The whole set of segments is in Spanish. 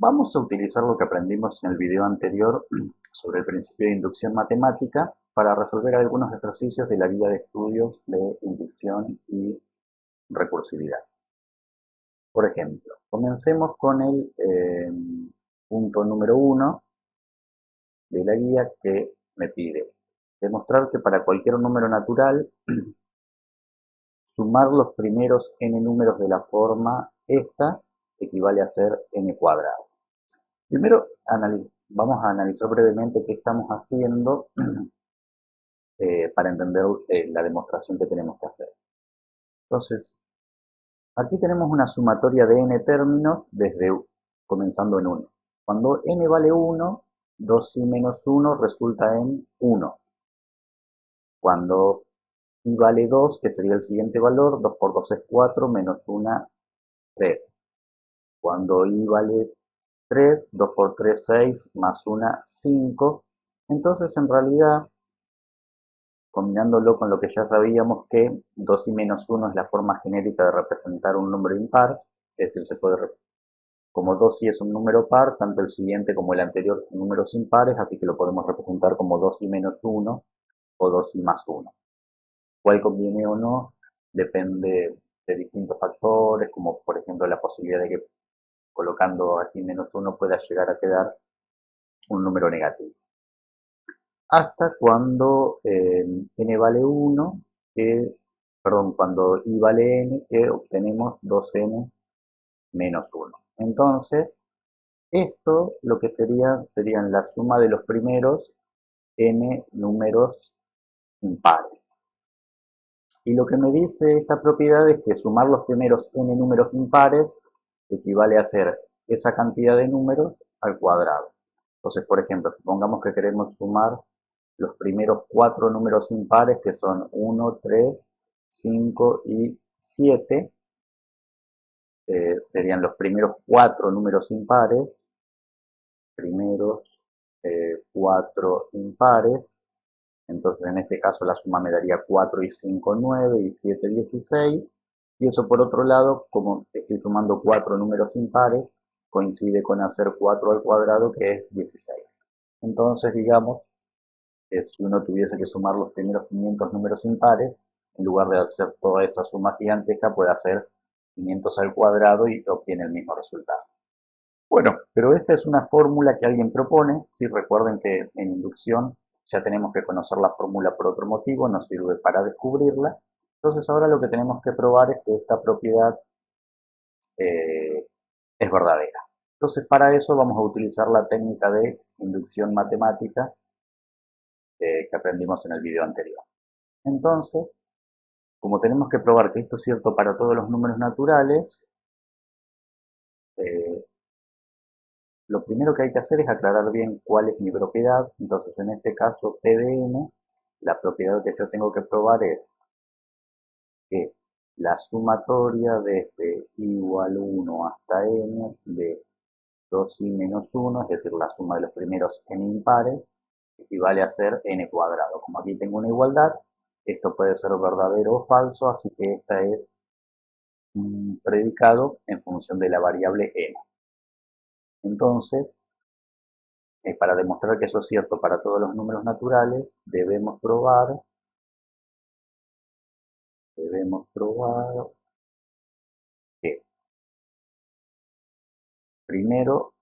Vamos a utilizar lo que aprendimos en el video anterior sobre el principio de inducción matemática para resolver algunos ejercicios de la guía de estudios de inducción y recursividad. Por ejemplo, comencemos con el punto número 1 de la guía que me pide demostrar que para cualquier número natural sumar los primeros n números de la forma esta equivale a ser n cuadrado. Primero vamos a analizar brevemente qué estamos haciendo para entender la demostración que tenemos que hacer. Entonces, aquí tenemos una sumatoria de n términos comenzando en 1. Cuando n vale 1, 2i menos 1 resulta en 1. Cuando i vale 2, que sería el siguiente valor, 2 por 2 es 4, menos 1, 3. Cuando i vale 3, 2 por 3, 6, más 1, 5. Entonces, en realidad, combinándolo con lo que ya sabíamos que 2i menos 1 es la forma genérica de representar un número impar, es decir, como 2i es un número par, tanto el siguiente como el anterior son números impares, así que lo podemos representar como 2i menos 1 o 2i más 1. Cuál conviene o no depende de distintos factores, como por ejemplo la posibilidad de que colocando aquí menos 1 pueda llegar a quedar un número negativo. Hasta cuando n vale 1, cuando i vale n, que obtenemos 2n menos 1. Entonces, esto lo que serían la suma de los primeros n números impares. Y lo que me dice esta propiedad es que sumar los primeros n números impares equivale a hacer esa cantidad de números al cuadrado. Entonces, por ejemplo, supongamos que queremos sumar los primeros 4 números impares, que son 1, 3, 5 y 7. Serían los primeros 4 números impares. Primeros 4 impares. Entonces, en este caso, la suma me daría 4 y 5, 9 y 7, 16. Y eso, por otro lado, como estoy sumando 4 números impares, coincide con hacer 4 al cuadrado, que es 16. Entonces, digamos, si uno tuviese que sumar los primeros 500 números impares, en lugar de hacer toda esa suma gigantesca, puede hacer 500 al cuadrado y obtiene el mismo resultado. Bueno, pero esta es una fórmula que alguien propone. Sí, recuerden que en inducción ya tenemos que conocer la fórmula por otro motivo, nos sirve para descubrirla. Entonces ahora lo que tenemos que probar es que esta propiedad es verdadera. Entonces para eso vamos a utilizar la técnica de inducción matemática que aprendimos en el video anterior. Entonces, como tenemos que probar que esto es cierto para todos los números naturales, lo primero que hay que hacer es aclarar bien cuál es mi propiedad. Entonces, en este caso, P de n, la propiedad que yo tengo que probar es que la sumatoria desde i igual 1 hasta n de 2i menos 1, es decir, la suma de los primeros n impares, equivale a ser n cuadrado. Como aquí tengo una igualdad, esto puede ser verdadero o falso, así que esta es un predicado en función de la variable n. Entonces, para demostrar que eso es cierto para todos los números naturales, debemos probar que primero,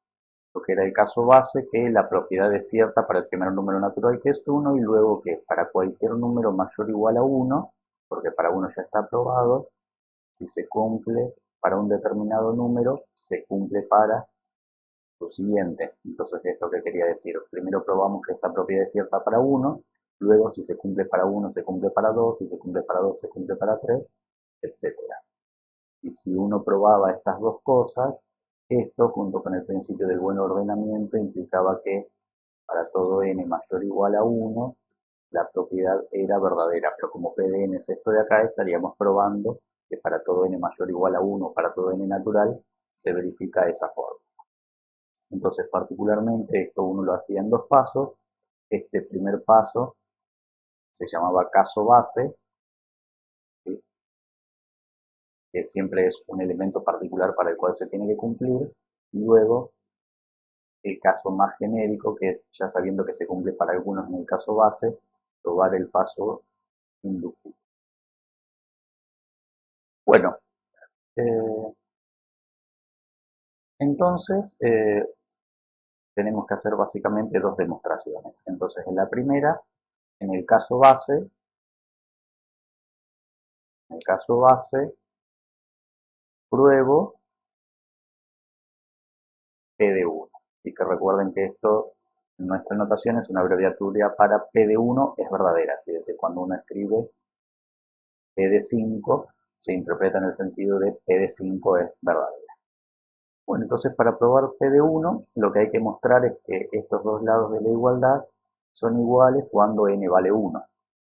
lo que era el caso base, que la propiedad es cierta para el primer número natural, que es 1, y luego que para cualquier número mayor o igual a 1, porque para 1 ya está probado, si se cumple para un determinado número, se cumple para lo siguiente. Entonces, ¿esto qué quería decir? Primero probamos que esta propiedad es cierta para 1, luego si se cumple para 1, se cumple para 2, si se cumple para 2, se cumple para 3, etc. Y si uno probaba estas dos cosas, esto junto con el principio del buen ordenamiento implicaba que para todo n mayor o igual a 1, la propiedad era verdadera, pero como P de n es esto de acá, estaríamos probando que para todo n mayor o igual a 1, para todo n natural, se verifica esa forma. Entonces, particularmente, esto uno lo hacía en dos pasos. Este primer paso se llamaba caso base, ¿sí?, que siempre es un elemento particular para el cual se tiene que cumplir, y luego el caso más genérico, que es, ya sabiendo que se cumple para algunos en el caso base, probar el paso inductivo. Bueno, entonces tenemos que hacer básicamente dos demostraciones. Entonces, en la primera, en el caso base, pruebo P de 1. Así que recuerden que esto, en nuestra notación, es una abreviatura para P de 1 es verdadera. Es decir, cuando uno escribe P de 5, se interpreta en el sentido de P de 5 es verdadera. Bueno, entonces para probar P de 1, lo que hay que mostrar es que estos dos lados de la igualdad son iguales cuando n vale 1.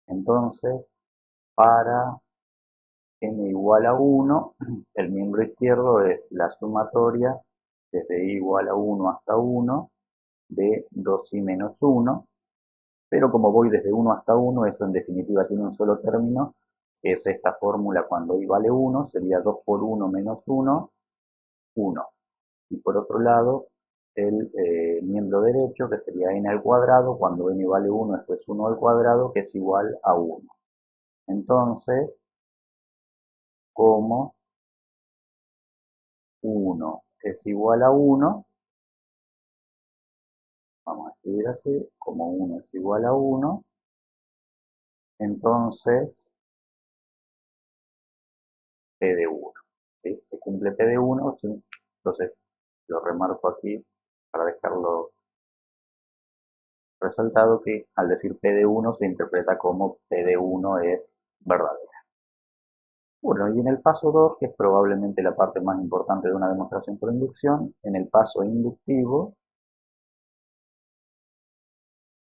Entonces, para n igual a 1, el miembro izquierdo es la sumatoria desde i igual a 1 hasta 1 de 2i menos 1, pero como voy desde 1 hasta 1, esto en definitiva tiene un solo término, que es esta fórmula cuando i vale 1, sería 2 por 1 menos 1, 1. Y por otro lado, el miembro derecho, que sería n al cuadrado, cuando n vale 1, esto es 1 al cuadrado, que es igual a 1. Entonces, como 1 es igual a 1, vamos a escribir así, como 1 es igual a 1, entonces P de 1. ¿Sí? Se cumple P de 1, ¿sí? Entonces lo remarco aquí para dejarlo resaltado que al decir P de 1 se interpreta como P de 1 es verdadera. Bueno, y en el paso 2, que es probablemente la parte más importante de una demostración por inducción, en el paso inductivo,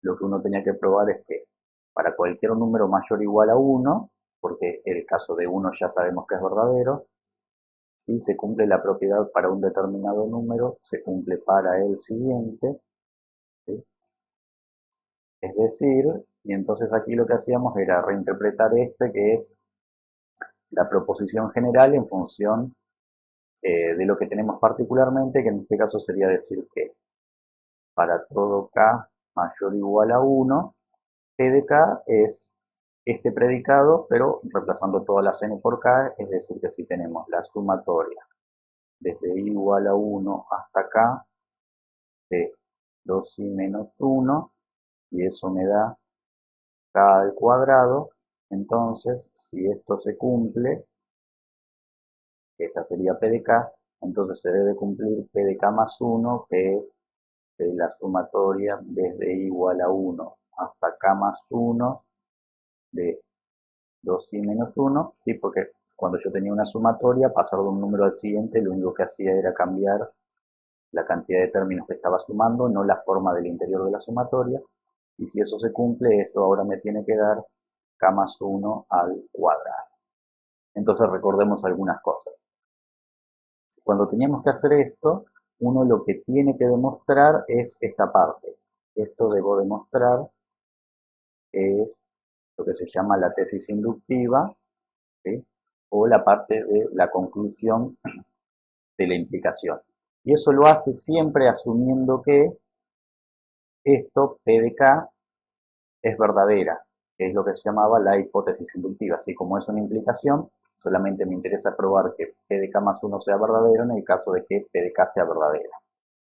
lo que uno tenía que probar es que para cualquier número mayor o igual a 1, porque el caso de 1 ya sabemos que es verdadero, si se cumple la propiedad para un determinado número, se cumple para el siguiente, ¿sí? Es decir, y entonces aquí lo que hacíamos era reinterpretar que es la proposición general en función de lo que tenemos particularmente, que en este caso sería decir que para todo k mayor o igual a 1, P de k es este predicado, pero reemplazando todas las n por k, es decir que si tenemos la sumatoria desde i igual a 1 hasta k de 2i menos 1, y eso me da k al cuadrado, entonces si esto se cumple, esta sería P de k, entonces se debe cumplir P de k más 1, que es la sumatoria desde i igual a 1 hasta k más 1 de 2i menos 1, ¿sí? Porque cuando yo tenía una sumatoria, pasar de un número al siguiente, lo único que hacía era cambiar la cantidad de términos que estaba sumando, no la forma del interior de la sumatoria. Y si eso se cumple, esto ahora me tiene que dar k más 1 al cuadrado. Entonces recordemos algunas cosas. Cuando teníamos que hacer esto, uno lo que tiene que demostrar es esta parte. Esto debo demostrar es lo que se llama la tesis inductiva, ¿sí? O la parte de la conclusión de la implicación. Y eso lo hace siempre asumiendo que esto, P de K, es verdadera, que es lo que se llamaba la hipótesis inductiva. Así como es una implicación, solamente me interesa probar que P de K más 1 sea verdadero en el caso de que P de K sea verdadera.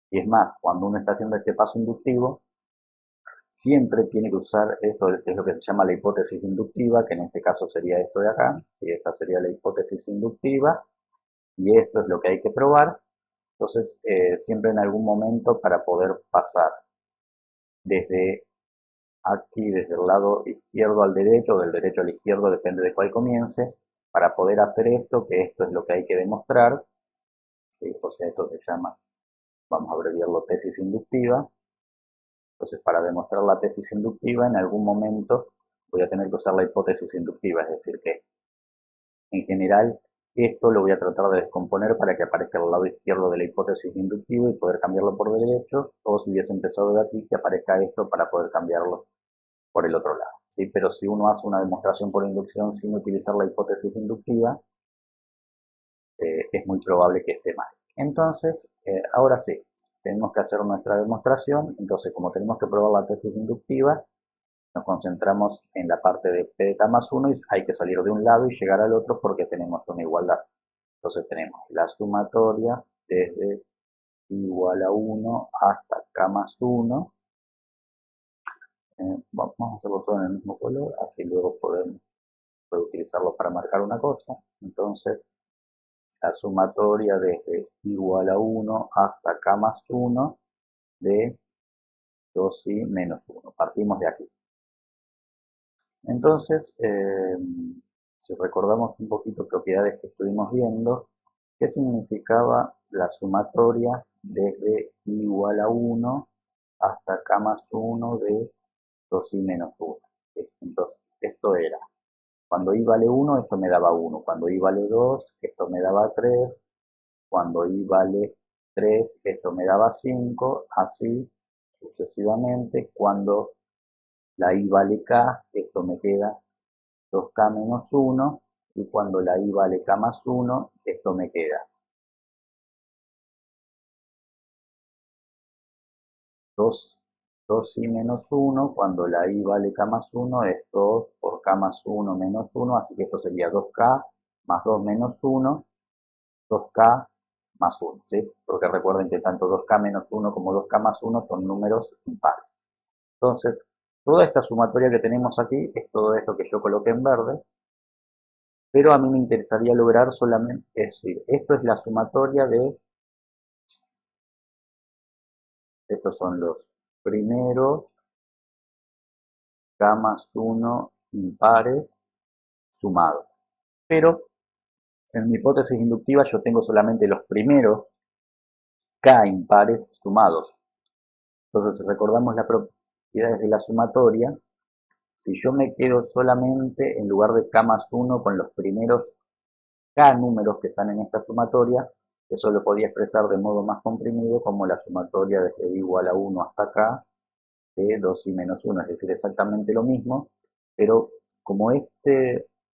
Y es más, cuando uno está haciendo este paso inductivo, siempre tiene que usar esto, que es lo que se llama la hipótesis inductiva, que en este caso sería esto de acá. ¿Sí? Esta sería la hipótesis inductiva, y esto es lo que hay que probar. Entonces, siempre en algún momento para poder pasar desde aquí, desde el lado izquierdo al derecho, o del derecho al izquierdo, depende de cuál comience, para poder hacer esto, que esto es lo que hay que demostrar, ¿sí? O sea, esto se llama, vamos a abreviarlo, tesis inductiva. Entonces, para demostrar la tesis inductiva, en algún momento voy a tener que usar la hipótesis inductiva, es decir, que en general esto lo voy a tratar de descomponer para que aparezca al lado izquierdo de la hipótesis inductiva y poder cambiarlo por derecho, o si hubiese empezado de aquí, que aparezca esto para poder cambiarlo por el otro lado, ¿sí? Pero si uno hace una demostración por inducción sin utilizar la hipótesis inductiva, es muy probable que esté mal. Entonces, ahora sí, tenemos que hacer nuestra demostración. Entonces, como tenemos que probar la tesis inductiva, nos concentramos en la parte de P de K más 1 y hay que salir de un lado y llegar al otro porque tenemos una igualdad. Entonces tenemos la sumatoria desde igual a 1 hasta K más 1. Vamos a hacerlo todo en el mismo color, así luego podemos utilizarlo para marcar una cosa. Entonces, la sumatoria desde igual a 1 hasta K más 1 de 2i menos 1. Partimos de aquí. Entonces, si recordamos un poquito propiedades que estuvimos viendo, ¿qué significaba la sumatoria desde igual a 1 hasta K más 1 de 2i menos 1? Entonces, esto era, cuando i vale 1, esto me daba 1. Cuando i vale 2, esto me daba 3. Cuando i vale 3, esto me daba 5. Así sucesivamente. Cuando la i vale k, esto me queda 2k menos 1. Y cuando la i vale k más 1, esto me queda 2i menos 1, cuando la i vale k más 1 es 2 por k más 1 menos 1, así que esto sería 2k más 2 menos 1, 2k más 1, ¿sí? Porque recuerden que tanto 2k menos 1 como 2k más 1 son números impares. Entonces, toda esta sumatoria que tenemos aquí es todo esto que yo coloqué en verde, pero a mí me interesaría lograr solamente, es decir, esto es la sumatoria de, estos son los primeros k más 1 impares sumados. Pero en mi hipótesis inductiva yo tengo solamente los primeros k impares sumados. Entonces, si recordamos las propiedades de la sumatoria, si yo me quedo solamente en lugar de k más 1 con los primeros k números que están en esta sumatoria, eso lo podía expresar de modo más comprimido como la sumatoria desde igual a 1 hasta k de 2i menos 1, es decir, exactamente lo mismo, pero como el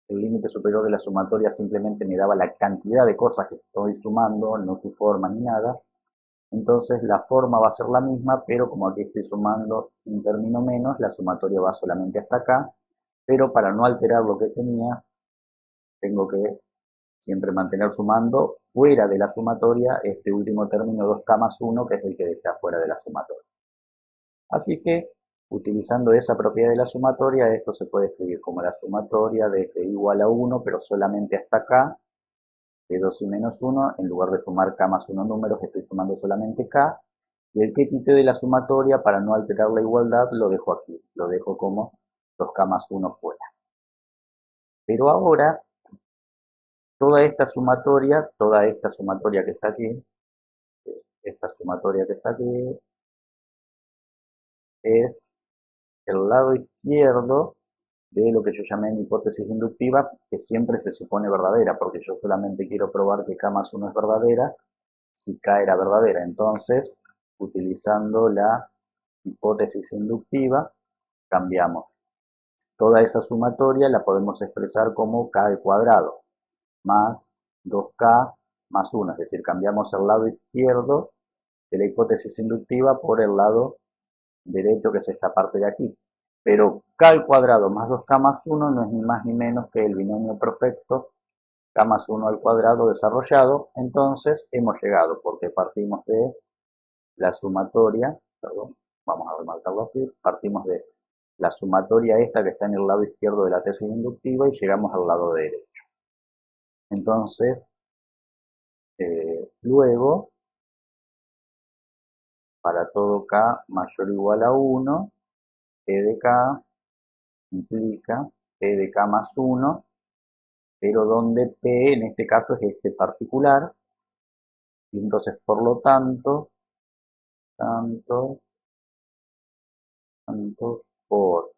límite superior de la sumatoria simplemente me daba la cantidad de cosas que estoy sumando, no su forma ni nada, entonces la forma va a ser la misma, pero como aquí estoy sumando un término menos, la sumatoria va solamente hasta acá, pero para no alterar lo que tenía, tengo que siempre mantener sumando fuera de la sumatoria este último término 2k más 1, que es el que dejé afuera de la sumatoria. Así que, utilizando esa propiedad de la sumatoria, esto se puede escribir como la sumatoria desde igual a 1, pero solamente hasta acá, de 2i menos 1, en lugar de sumar k más 1 números, estoy sumando solamente k, y el que quité de la sumatoria, para no alterar la igualdad, lo dejo aquí, lo dejo como 2k más 1 fuera. Pero ahora, toda esta sumatoria que está aquí, esta sumatoria que está aquí, es el lado izquierdo de lo que yo llamé mi hipótesis inductiva, que siempre se supone verdadera, porque yo solamente quiero probar que k más 1 es verdadera si k era verdadera. Entonces, utilizando la hipótesis inductiva, cambiamos toda esa sumatoria, la podemos expresar como k al cuadrado más 2k más 1, es decir, cambiamos el lado izquierdo de la hipótesis inductiva por el lado derecho, que es esta parte de aquí. Pero k al cuadrado más 2k más 1 no es ni más ni menos que el binomio perfecto k más 1 al cuadrado desarrollado. Entonces hemos llegado, porque partimos de la sumatoria, perdón, vamos a remarcarlo así, partimos de la sumatoria esta que está en el lado izquierdo de la tesis inductiva y llegamos al lado derecho. Entonces, luego, para todo k mayor o igual a 1, p de k implica p de k más 1, pero donde p en este caso es este particular, y entonces por lo tanto, tanto por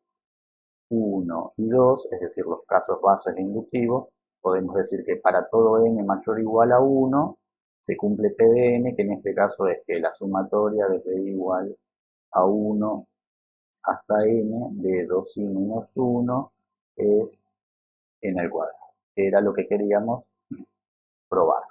1 y 2, es decir, los casos bases de inductivo, podemos decir que para todo n mayor o igual a 1, se cumple p de n, que en este caso es que la sumatoria desde igual a 1 hasta n de 2i menos 1 es n al cuadrado, que era lo que queríamos probar.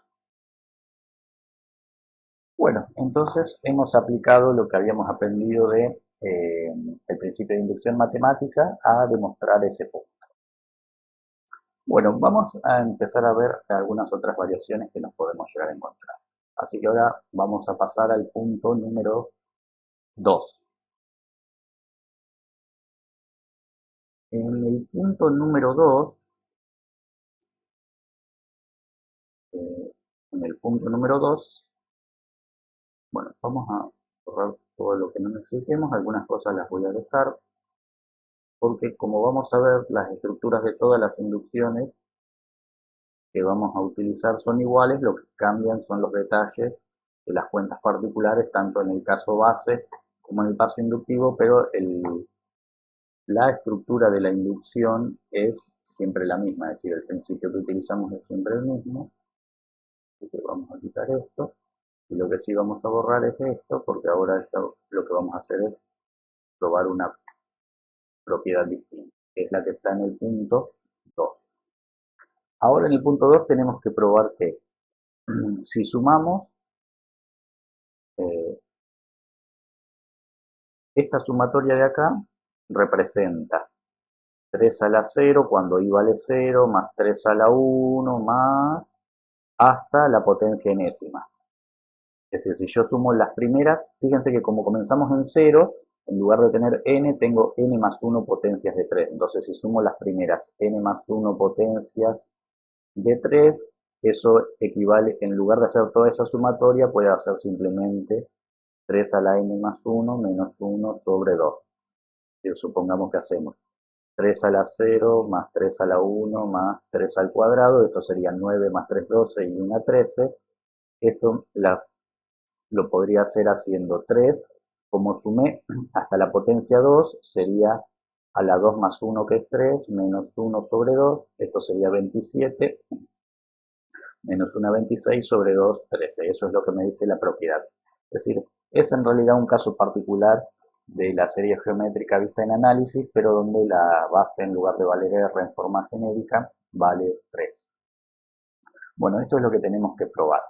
Bueno, entonces hemos aplicado lo que habíamos aprendido de el principio de inducción matemática a demostrar ese punto. Bueno, vamos a empezar a ver algunas otras variaciones que nos podemos llegar a encontrar. Así que ahora vamos a pasar al punto número 2. En el punto número 2, bueno, vamos a borrar todo lo que no necesitemos, algunas cosas las voy a dejar, porque como vamos a ver, las estructuras de todas las inducciones que vamos a utilizar son iguales, lo que cambian son los detalles de las cuentas particulares, tanto en el caso base como en el caso inductivo, pero la estructura de la inducción es siempre la misma, es decir, el principio que utilizamos es siempre el mismo. Así que vamos a quitar esto, y lo que sí vamos a borrar es esto, porque ahora lo que vamos a hacer es probar una propiedad distinta, que es la que está en el punto 2. Ahora en el punto 2 tenemos que probar que si sumamos esta sumatoria de acá representa 3 a la 0 cuando i vale 0, más 3 a la 1, más hasta la potencia enésima. Es decir, si yo sumo las primeras, fíjense que como comenzamos en 0, en lugar de tener n, tengo n más 1 potencias de 3. Entonces, si sumo las primeras n más 1 potencias de 3, eso equivale, en lugar de hacer toda esa sumatoria, puede hacer simplemente 3 a la n más 1 menos 1 sobre 2. Y supongamos que hacemos 3 a la 0 más 3 a la 1 más 3 al cuadrado. Esto sería 9 más 3, 12 y 1, 13. Esto lo podría hacer haciendo 3. Como sumé hasta la potencia 2, sería a la 2 más 1, que es 3, menos 1 sobre 2. Esto sería 27, menos 1, 26 sobre 2, 13. Eso es lo que me dice la propiedad. Es decir, es en realidad un caso particular de la serie geométrica vista en análisis, pero donde la base, en lugar de valer R en forma genérica, vale 3. Bueno, esto es lo que tenemos que probar.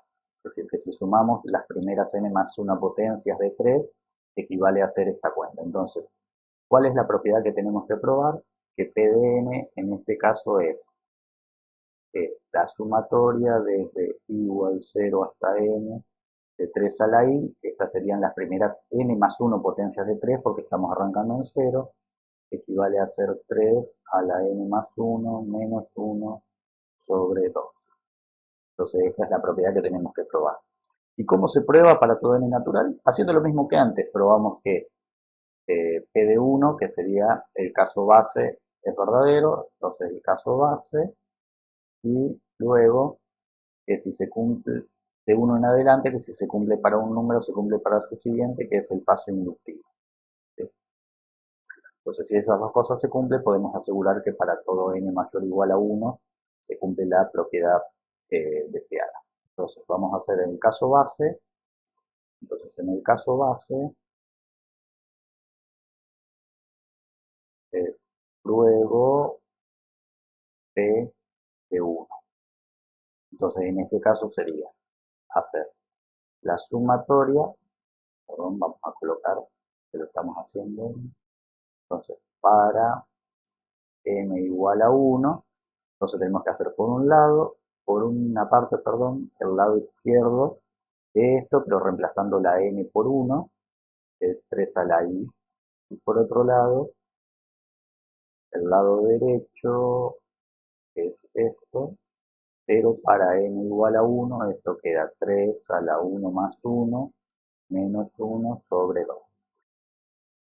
Es decir, que si sumamos las primeras n más 1 potencias de 3, equivale a hacer esta cuenta. Entonces, ¿cuál es la propiedad que tenemos que probar? Que P de n en este caso es la sumatoria desde i igual 0 hasta n de 3 a la i. Estas serían las primeras n más 1 potencias de 3 porque estamos arrancando en 0. Equivale a ser 3 a la n más 1 menos 1 sobre 2. Entonces esta es la propiedad que tenemos que probar. ¿Y cómo se prueba para todo n natural? Haciendo lo mismo que antes. Probamos que P de 1, que sería el caso base, es verdadero. Entonces el caso base. Y luego que si se cumple de 1 en adelante, que si se cumple para un número, se cumple para su siguiente, que es el paso inductivo. ¿Sí? Entonces si esas dos cosas se cumplen, podemos asegurar que para todo n mayor o igual a 1 se cumple la propiedad deseada. Entonces vamos a hacer el caso base. Entonces en el caso base pruebo P de 1. Entonces en este caso sería hacer la sumatoria, perdón, vamos a colocar que lo estamos haciendo. Entonces para n igual a 1, entonces tenemos que hacer por una parte, el lado izquierdo de esto, pero reemplazando la n por 1, 3 a la i. Y por otro lado, el lado derecho es esto, pero para n igual a 1, esto queda 3 a la 1 más 1 menos 1 sobre 2.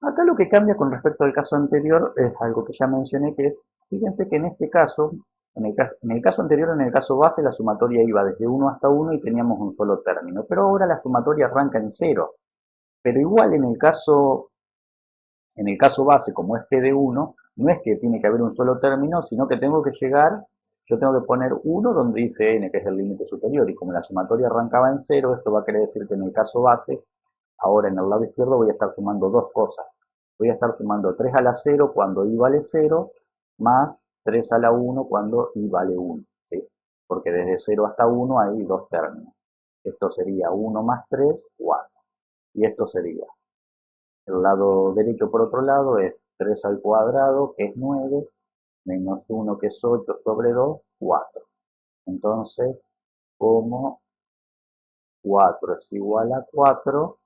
Acá lo que cambia con respecto al caso anterior es algo que ya mencioné, que es, fíjense que en este caso, en el caso anterior, en el caso base, la sumatoria iba desde 1 hasta 1 y teníamos un solo término, pero ahora la sumatoria arranca en 0. Pero igual en el caso base, como es P de 1, no es que tiene que haber un solo término, sino que tengo que llegar, yo tengo que poner 1 donde dice n, que es el límite superior, y como la sumatoria arrancaba en 0, esto va a querer decir que en el caso base, ahora en el lado izquierdo voy a estar sumando dos cosas. Voy a estar sumando 3 a la 0 cuando i vale 0, más 3 a la 1 cuando i vale 1, ¿sí? Porque desde 0 hasta 1 hay dos términos. Esto sería 1 más 3, 4. Y esto sería, el lado derecho por otro lado es 3 al cuadrado, que es 9, menos 1, que es 8, sobre 2, 4. Entonces, como 4 es igual a 4,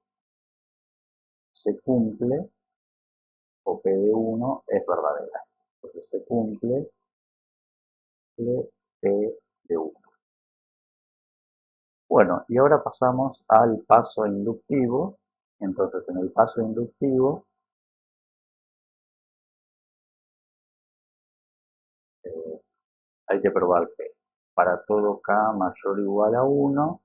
se cumple, o P de 1 es verdadera. Entonces se cumple P de 1. Bueno, y ahora pasamos al paso inductivo. Entonces, en el paso inductivo, hay que probar que para todo k mayor o igual a 1,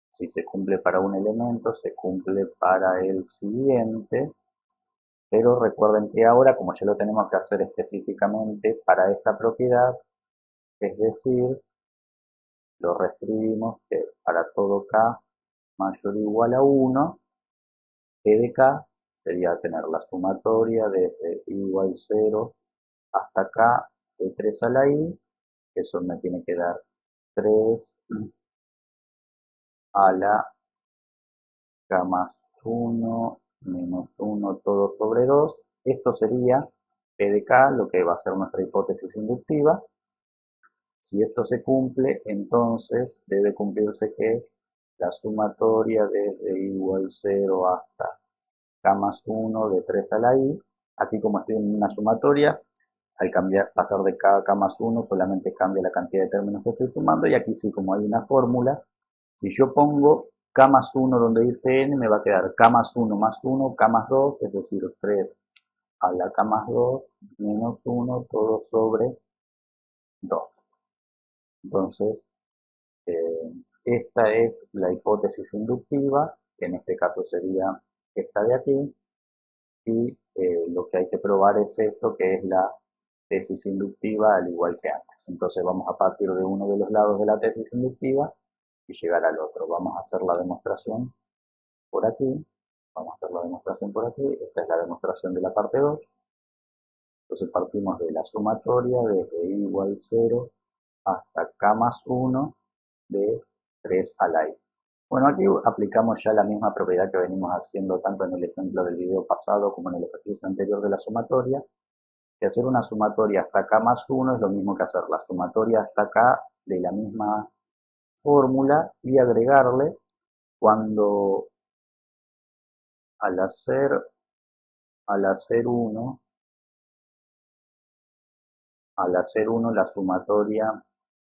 si se cumple para un elemento, se cumple para el siguiente. Pero recuerden que ahora, como ya lo tenemos que hacer específicamente para esta propiedad, es decir, lo reescribimos que para todo k mayor o igual a 1, P de k sería tener la sumatoria desde i igual 0 hasta k de 3 a la i, que eso me tiene que dar 3 a la k más 1 menos 1 todo sobre 2. Esto sería P de k, lo que va a ser nuestra hipótesis inductiva. Si esto se cumple, entonces debe cumplirse que la sumatoria desde i igual 0 hasta k más 1 de 3 a la i, aquí como estoy en una sumatoria, al pasar de k a k más 1 solamente cambia la cantidad de términos que estoy sumando, y aquí sí, como hay una fórmula, si yo pongo k más 1 donde dice n, me va a quedar k más 1 más 1, k más 2, es decir, 3 a la k más 2 menos 1 todo sobre 2. Entonces, esta es la hipótesis inductiva, que en este caso sería esta de aquí, y lo que hay que probar es esto, que es la tesis inductiva al igual que antes. Entonces vamos a partir de uno de los lados de la tesis inductiva y llegar al otro. Vamos a hacer la demostración por aquí. Vamos a hacer la demostración por aquí. Esta es la demostración de la parte 2. Entonces partimos de la sumatoria desde i igual 0 hasta k más 1 de 3 a la i. Bueno, aquí aplicamos ya la misma propiedad que venimos haciendo tanto en el ejemplo del video pasado como en el ejercicio anterior de la sumatoria, que hacer una sumatoria hasta k más 1 es lo mismo que hacer la sumatoria hasta k de la misma fórmula y agregarle cuando al hacer 1, la sumatoria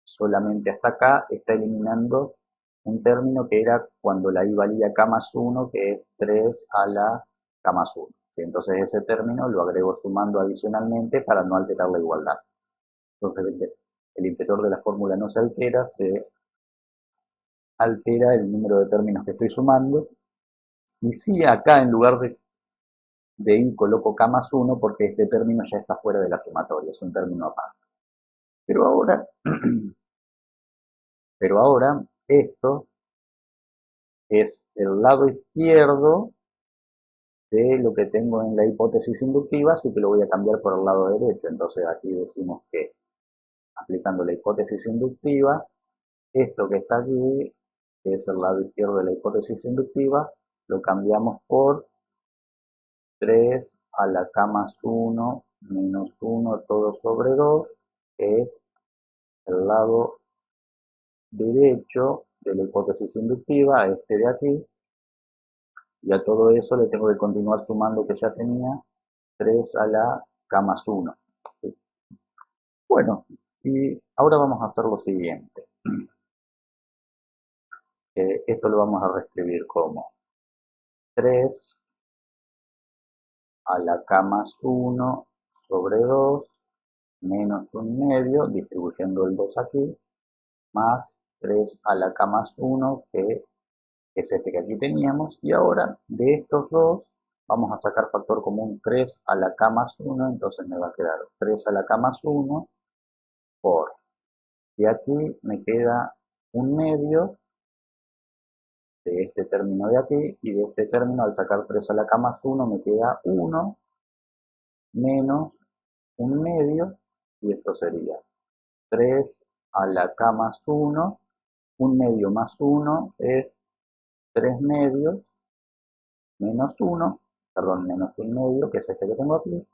solamente hasta k está eliminando un término que era cuando la i valía k más 1, que es 3 a la k más 1. ¿Sí? Entonces ese término lo agrego sumando adicionalmente para no alterar la igualdad. Entonces el interior de la fórmula no se altera, se altera el número de términos que estoy sumando. Y sí, acá en lugar de i coloco k más 1 porque este término ya está fuera de la sumatoria, es un término aparte. Pero ahora esto es el lado izquierdo de lo que tengo en la hipótesis inductiva, así que lo voy a cambiar por el lado derecho. Entonces aquí decimos que aplicando la hipótesis inductiva, esto que está aquí, que es el lado izquierdo de la hipótesis inductiva, lo cambiamos por 3 a la k más 1 menos 1 todo sobre 2, que es el lado derecho de la hipótesis inductiva, este de aquí, y a todo eso le tengo que continuar sumando que ya tenía 3 a la k más 1. ¿Sí? Bueno, y ahora vamos a hacer lo siguiente. Esto lo vamos a reescribir como 3 a la k más 1 sobre 2 menos 1 medio, distribuyendo el 2 aquí, más 3 a la k más 1, que es este que aquí teníamos, y ahora de estos dos vamos a sacar factor común 3 a la k más 1, entonces me va a quedar 3 a la k más 1 por, y aquí me queda 1 medio de este término de aquí, y de este término al sacar 3 a la k más 1 me queda 1 menos 1 medio, y esto sería 3 a la k más 1 1 medio más 1 es 3 medios menos 1, perdón, menos 1 medio, que es este que tengo aquí,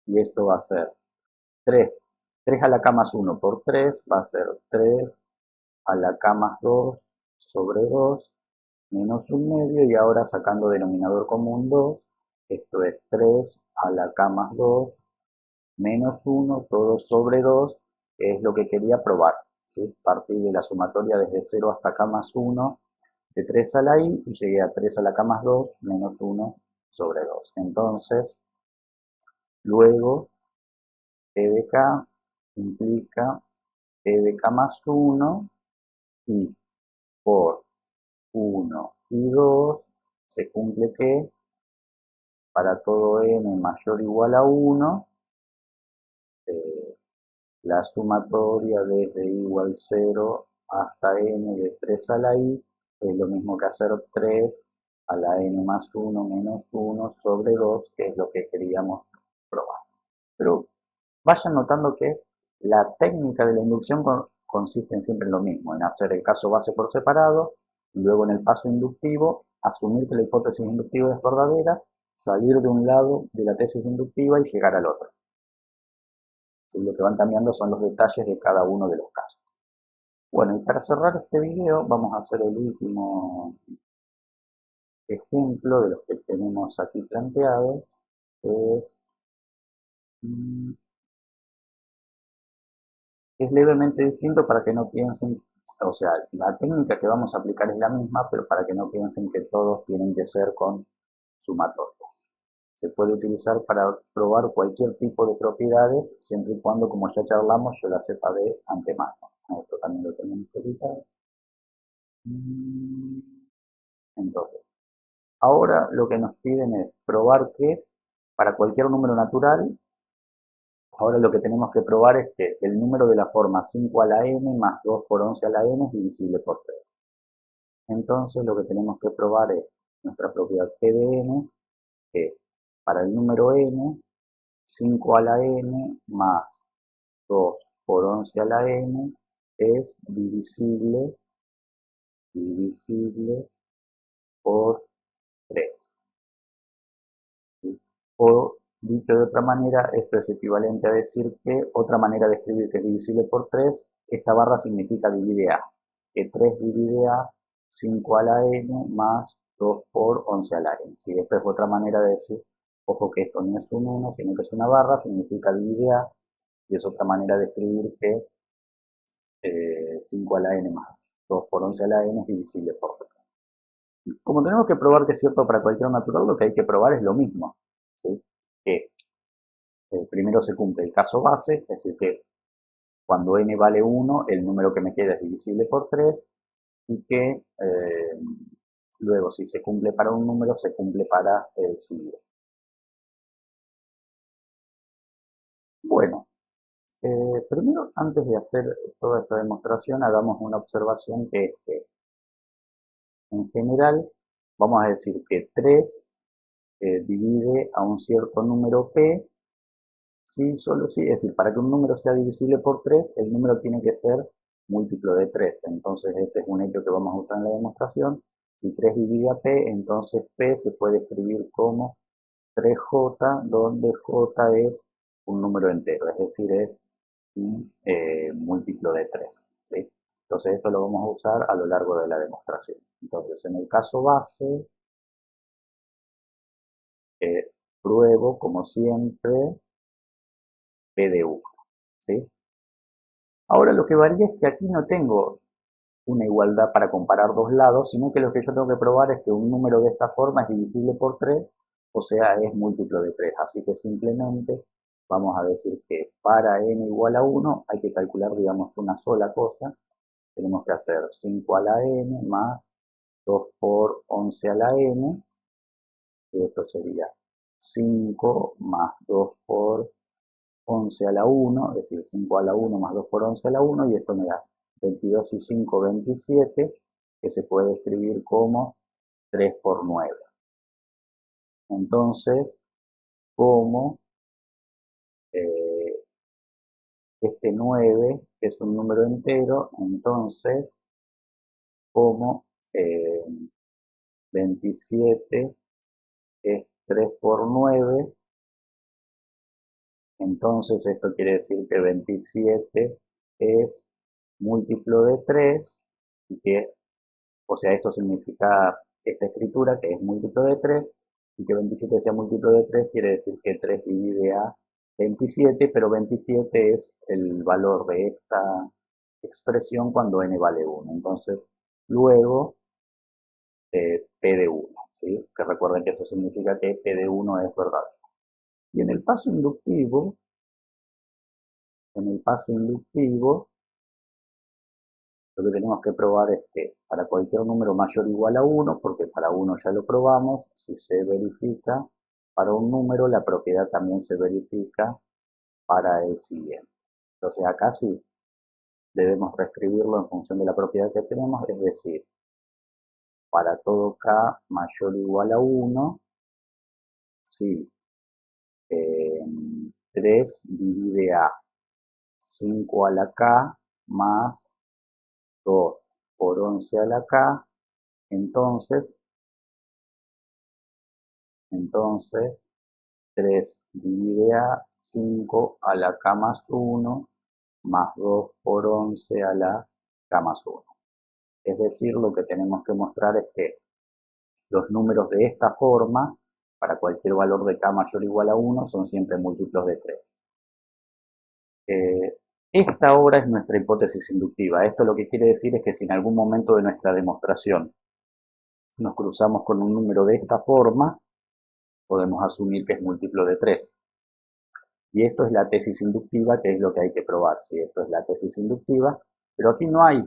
y esto va a ser 3 a la k más 1 por 3 va a ser 3 a la k más 2 sobre 2 menos 1 medio, y ahora sacando denominador común 2, esto es 3 a la k más 2 menos 1 todo sobre 2, que es lo que quería probar, ¿sí? Partir de la sumatoria desde 0 hasta k más 1 de 3 a la i y llegué a 3 a la k más 2 menos 1 sobre 2. Entonces, luego e de k implica e de k más 1 y por 1 y 2 se cumple que para todo n mayor o igual a 1, la sumatoria desde i igual 0 hasta n de 3 a la i es lo mismo que hacer 3 a la n más 1 menos 1 sobre 2, que es lo que queríamos probar. Pero vayan notando que la técnica de la inducción consiste siempre en lo mismo, en hacer el caso base por separado, y luego en el paso inductivo, asumir que la hipótesis inductiva es verdadera, salir de un lado de la tesis inductiva y llegar al otro. ¿Sí? Lo que van cambiando son los detalles de cada uno de los casos. Bueno, y para cerrar este video vamos a hacer el último ejemplo de los que tenemos aquí planteados. Es levemente distinto para que no piensen, o sea, la técnica que vamos a aplicar es la misma, pero para que no piensen que todos tienen que ser con sumatorias. Se puede utilizar para probar cualquier tipo de propiedades, siempre y cuando, como ya charlamos, yo la sepa de antemano. Esto también lo tenemos que evitar. Entonces, ahora lo que nos piden es probar que para cualquier número natural, ahora lo que tenemos que probar es que el número de la forma 5 a la n más 2 por 11 a la n es divisible por 3. Entonces lo que tenemos que probar es nuestra propiedad P de n, que para el número n, 5 a la n más 2 por 11 a la n es divisible por 3. O dicho de otra manera, esto es equivalente a decir que otra manera de escribir que es divisible por 3, esta barra significa divide a, que 3 divide a 5 a la n más 2 por 11 a la n. Si esto es otra manera de decir, ojo que esto no es un 1, sino que es una barra, significa divide a, y es otra manera de escribir que 5 a la n más 2 por 11 a la n es divisible por 3. Como tenemos que probar que es cierto para cualquier natural, lo que hay que probar es lo mismo, ¿sí? Que primero se cumple el caso base, es decir que cuando n vale 1, el número que me queda es divisible por 3, y que luego si se cumple para un número, se cumple para el siguiente. Bueno, primero, antes de hacer toda esta demostración, hagamos una observación que es que, en general, vamos a decir que 3 divide a un cierto número p, sí, solo sí, es decir, para que un número sea divisible por 3, el número tiene que ser múltiplo de 3. Entonces este es un hecho que vamos a usar en la demostración. Si 3 divide a p, entonces p se puede escribir como 3j, donde j es un número entero, es decir, es un múltiplo de 3. ¿Sí? Entonces esto lo vamos a usar a lo largo de la demostración. Entonces en el caso base, pruebo como siempre p de 1. ¿Sí? Ahora lo que varía es que aquí no tengo una igualdad para comparar dos lados, sino que lo que yo tengo que probar es que un número de esta forma es divisible por 3, o sea, es múltiplo de 3. Así que simplemente vamos a decir que para n igual a 1 hay que calcular, digamos, una sola cosa. Tenemos que hacer 5 a la n más 2 por 11 a la n, y esto sería 5 más 2 por 11 a la 1, es decir, 5 a la 1 más 2 por 11 a la 1, y esto me da 22 y 5, 27, que se puede escribir como 3 por 9. Entonces, como este 9 es un número entero, entonces como 27 es 3 por 9, entonces esto quiere decir que 27 es múltiplo de 3, y que, o sea, esto significa esta escritura que es múltiplo de 3, y que 27 sea múltiplo de 3 quiere decir que 3 divide a 27, pero 27 es el valor de esta expresión cuando n vale 1. Entonces, luego P de 1, ¿sí? Que recuerden que eso significa que P de 1 es verdadero. Y en el paso inductivo, lo que tenemos que probar es que para cualquier número mayor o igual a 1, porque para 1 ya lo probamos, si se verifica para un número, la propiedad también se verifica para el siguiente. Entonces acá sí debemos reescribirlo en función de la propiedad que tenemos, es decir, para todo k mayor o igual a 1, si 3 divide a 5 a la k más 2 por 11 a la k, entonces 3 divide a 5 a la k más 1 más 2 por 11 a la k más 1. Es decir, lo que tenemos que mostrar es que los números de esta forma, para cualquier valor de k mayor o igual a 1, son siempre múltiplos de 3. Esta ahora es nuestra hipótesis inductiva. Esto lo que quiere decir es que si en algún momento de nuestra demostración nos cruzamos con un número de esta forma, podemos asumir que es múltiplo de 3. Y esto es la tesis inductiva, que es lo que hay que probar. ¿Sí? Esto es la tesis inductiva, pero aquí no hay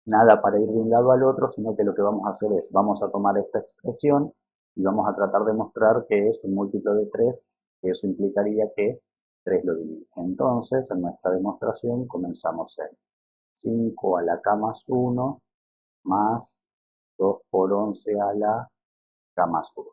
nada para ir de un lado al otro, sino que lo que vamos a hacer es, vamos a tomar esta expresión y vamos a tratar de mostrar que es un múltiplo de 3, que eso implicaría que 3 lo divide. Entonces, en nuestra demostración comenzamos en 5 a la k más 1 más 2 por 11 a la k más 1.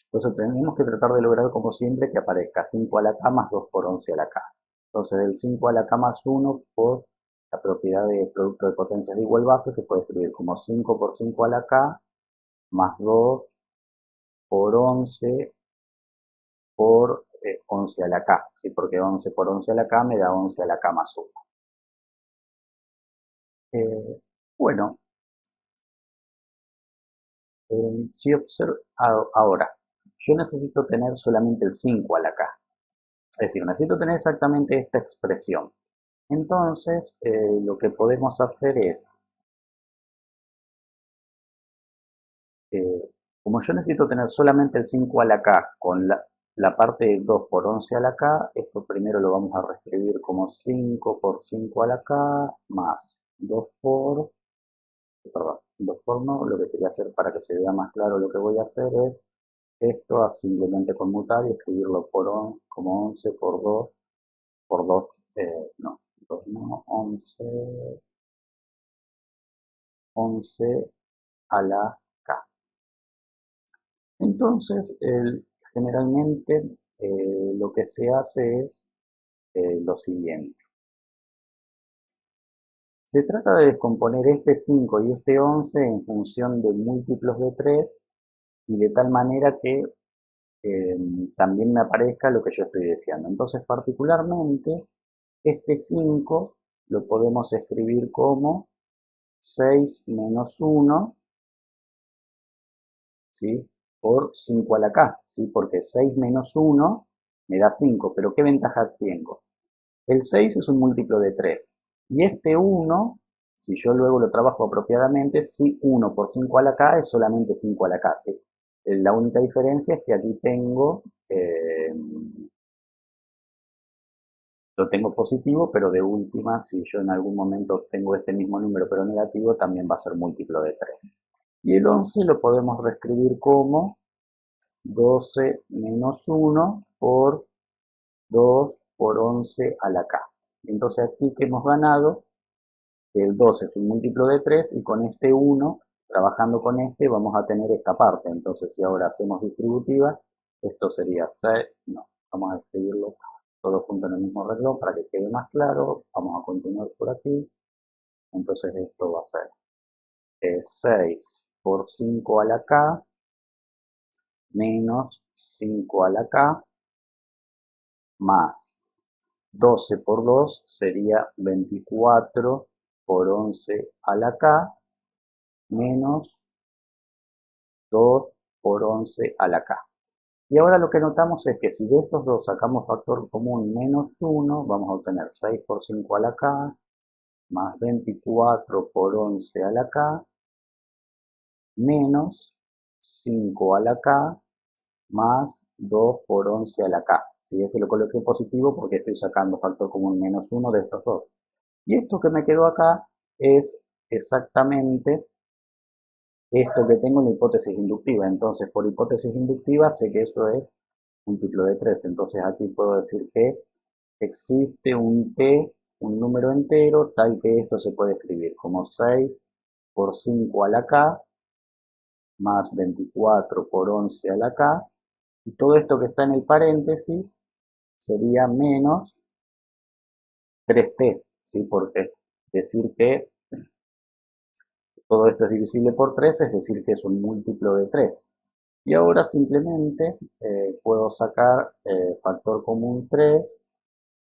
Entonces tenemos que tratar de lograr, como siempre, que aparezca 5 a la k más 2 por 11 a la k. Entonces, del 5 a la k más 1 por la propiedad de producto de potencias de igual base se puede escribir como 5 por 5 a la k más 2 por 11 por 11 a la k, ¿sí? Porque 11 por 11 a la k me da 11 a la k más 1. Bueno, si observo ahora, yo necesito tener solamente el 5 a la k. Es decir, necesito tener exactamente esta expresión. Entonces, lo que podemos hacer es, como yo necesito tener solamente el 5 a la k con la parte de 2 por 11 a la k, esto primero lo vamos a reescribir como 5 por 5 a la k más 2 por, perdón, 2 por no, lo que quería hacer para que se vea más claro lo que voy a hacer es esto a simplemente conmutar y escribirlo como 11 por 2, por 2, no, 2 no, 11 a la k. Entonces, generalmente lo que se hace es lo siguiente. Se trata de descomponer este 5 y este 11 en función de múltiplos de 3 y de tal manera que también me aparezca lo que yo estoy deseando. Entonces, particularmente, este 5 lo podemos escribir como 6 menos 1, ¿sí? Por 5 a la k, ¿sí? Porque 6 menos 1 me da 5, pero ¿qué ventaja tengo? El 6 es un múltiplo de 3, y este 1, si yo luego lo trabajo apropiadamente, si 1 por 5 a la k es solamente 5 a la k, ¿sí? La única diferencia es que aquí lo tengo positivo, pero de última, si yo en algún momento tengo este mismo número pero negativo, también va a ser múltiplo de 3. Y el 11 lo podemos reescribir como 12 menos 1 por 2 por 11 a la k. Entonces aquí que hemos ganado, el 12 es un múltiplo de 3 y con este 1, trabajando con este, vamos a tener esta parte. Entonces si ahora hacemos distributiva, esto sería 6, no, vamos a escribirlo todo junto en el mismo renglón para que quede más claro. Vamos a continuar por aquí. Entonces esto va a ser 6 por 5 a la k menos 5 a la k más 12 por 2 sería 24 por 11 a la k menos 2 por 11 a la k. Y ahora lo que notamos es que si de estos dos sacamos factor común menos 1, vamos a obtener 6 por 5 a la k más 24 por 11 a la k menos 5 a la k más 2 por 11 a la k. Si es que lo coloqué en positivo porque estoy sacando factor común menos 1 de estos dos. Y esto que me quedó acá es exactamente esto que tengo en la hipótesis inductiva. Entonces, por hipótesis inductiva sé que eso es múltiplo de 3. Entonces aquí puedo decir que existe un t, un número entero, tal que esto se puede escribir como 6 por 5 a la k más 24 por 11 a la k. Y todo esto que está en el paréntesis sería menos 3t, ¿sí? Porque decir que todo esto es divisible por 3 es decir que es un múltiplo de 3. Y ahora simplemente puedo sacar factor común 3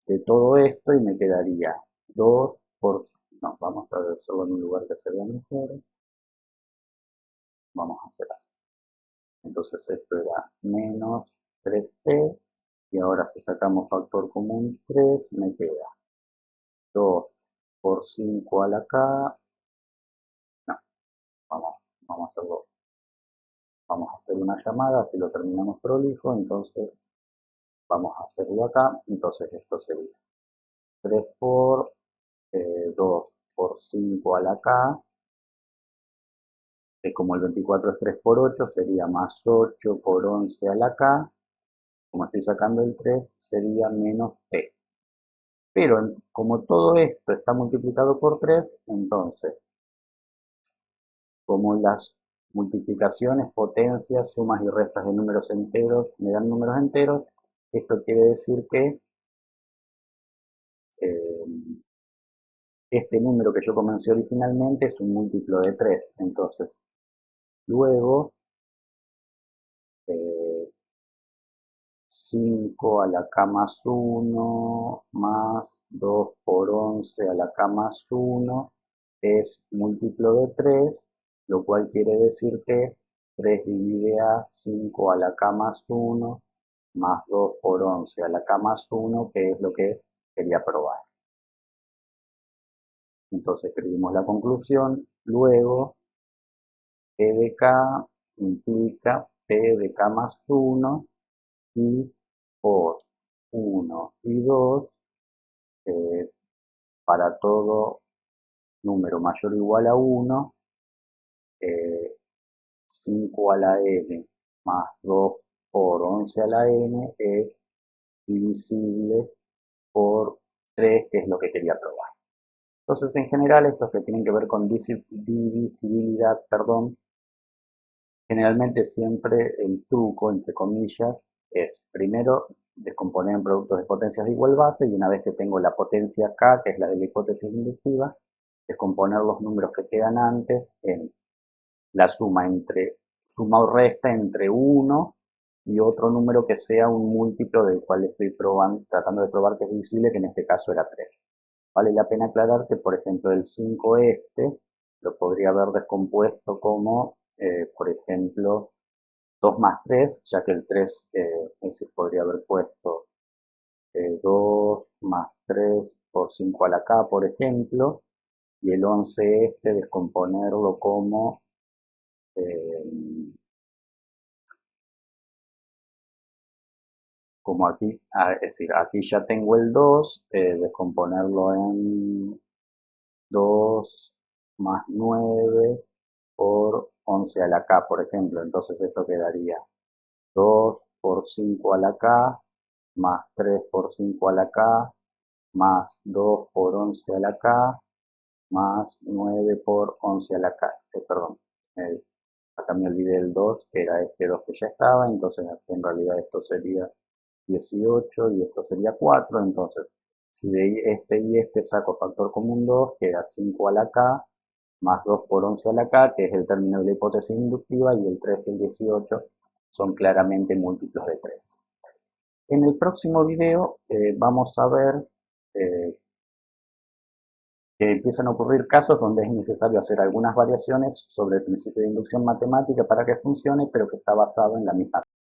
de todo esto y me quedaría 2 por... No, vamos a hacerlo en un lugar que se vea mejor. Vamos a hacer así. Entonces esto era menos 3t y ahora si sacamos factor común 3 me queda 2 por 5 a la k. No, vamos a hacerlo. Vamos a hacer una llamada, así lo terminamos prolijo, entonces vamos a hacerlo acá. Entonces esto sería 3 por 2 por 5 a la k, que como el 24 es 3 por 8, sería más 8 por 11 a la k. Como estoy sacando el 3, sería menos t. Pero como todo esto está multiplicado por 3, entonces, como las multiplicaciones, potencias, sumas y restas de números enteros me dan números enteros, esto quiere decir que este número que yo comencé originalmente es un múltiplo de 3. Entonces, luego 5 a la k más 1 más 2 por 11 a la k más 1 es múltiplo de 3, lo cual quiere decir que 3 divide a 5 a la k más 1 más 2 por 11 a la k más 1, que es lo que quería probar. Entonces escribimos la conclusión, luego P de K implica P de K más 1 y por 1 y 2 para todo número mayor o igual a 1, 5 a la n más 2 por 11 a la n es divisible por 3, que es lo que quería probar. Entonces, en general, estos que tienen que ver con divisibilidad, generalmente siempre el truco, entre comillas, es primero descomponer en productos de potencias de igual base y una vez que tengo la potencia k, que es la de la hipótesis inductiva, descomponer los números que quedan antes en la suma o resta entre uno y otro número que sea un múltiplo del cual estoy tratando de probar que es divisible, que en este caso era 3. Vale la pena aclarar que, por ejemplo, el 5 lo podría haber descompuesto como, por ejemplo, 2 más 3, ya que el 3 es decir, podría haber puesto 2 más 3 por 5 a la k, por ejemplo, y el 11 descomponerlo como aquí, es decir, aquí ya tengo el 2, descomponerlo en 2 más 9 por 11 a la k, por ejemplo. Entonces esto quedaría 2 por 5 a la k más 3 por 5 a la k más 2 por 11 a la k más 9 por 11 a la k. Perdón, acá me olvidé el 2, que era este 2 que ya estaba, entonces en realidad esto sería 18 y esto sería 4, entonces Si de este y este saco factor común 2, queda 5 a la k más 2 por 11 a la k, que es el término de la hipótesis inductiva, y el 3 y el 18 son claramente múltiplos de 3. En el próximo video vamos a ver que empiezan a ocurrir casos donde es necesario hacer algunas variaciones sobre el principio de inducción matemática para que funcione, pero que está basado en la misma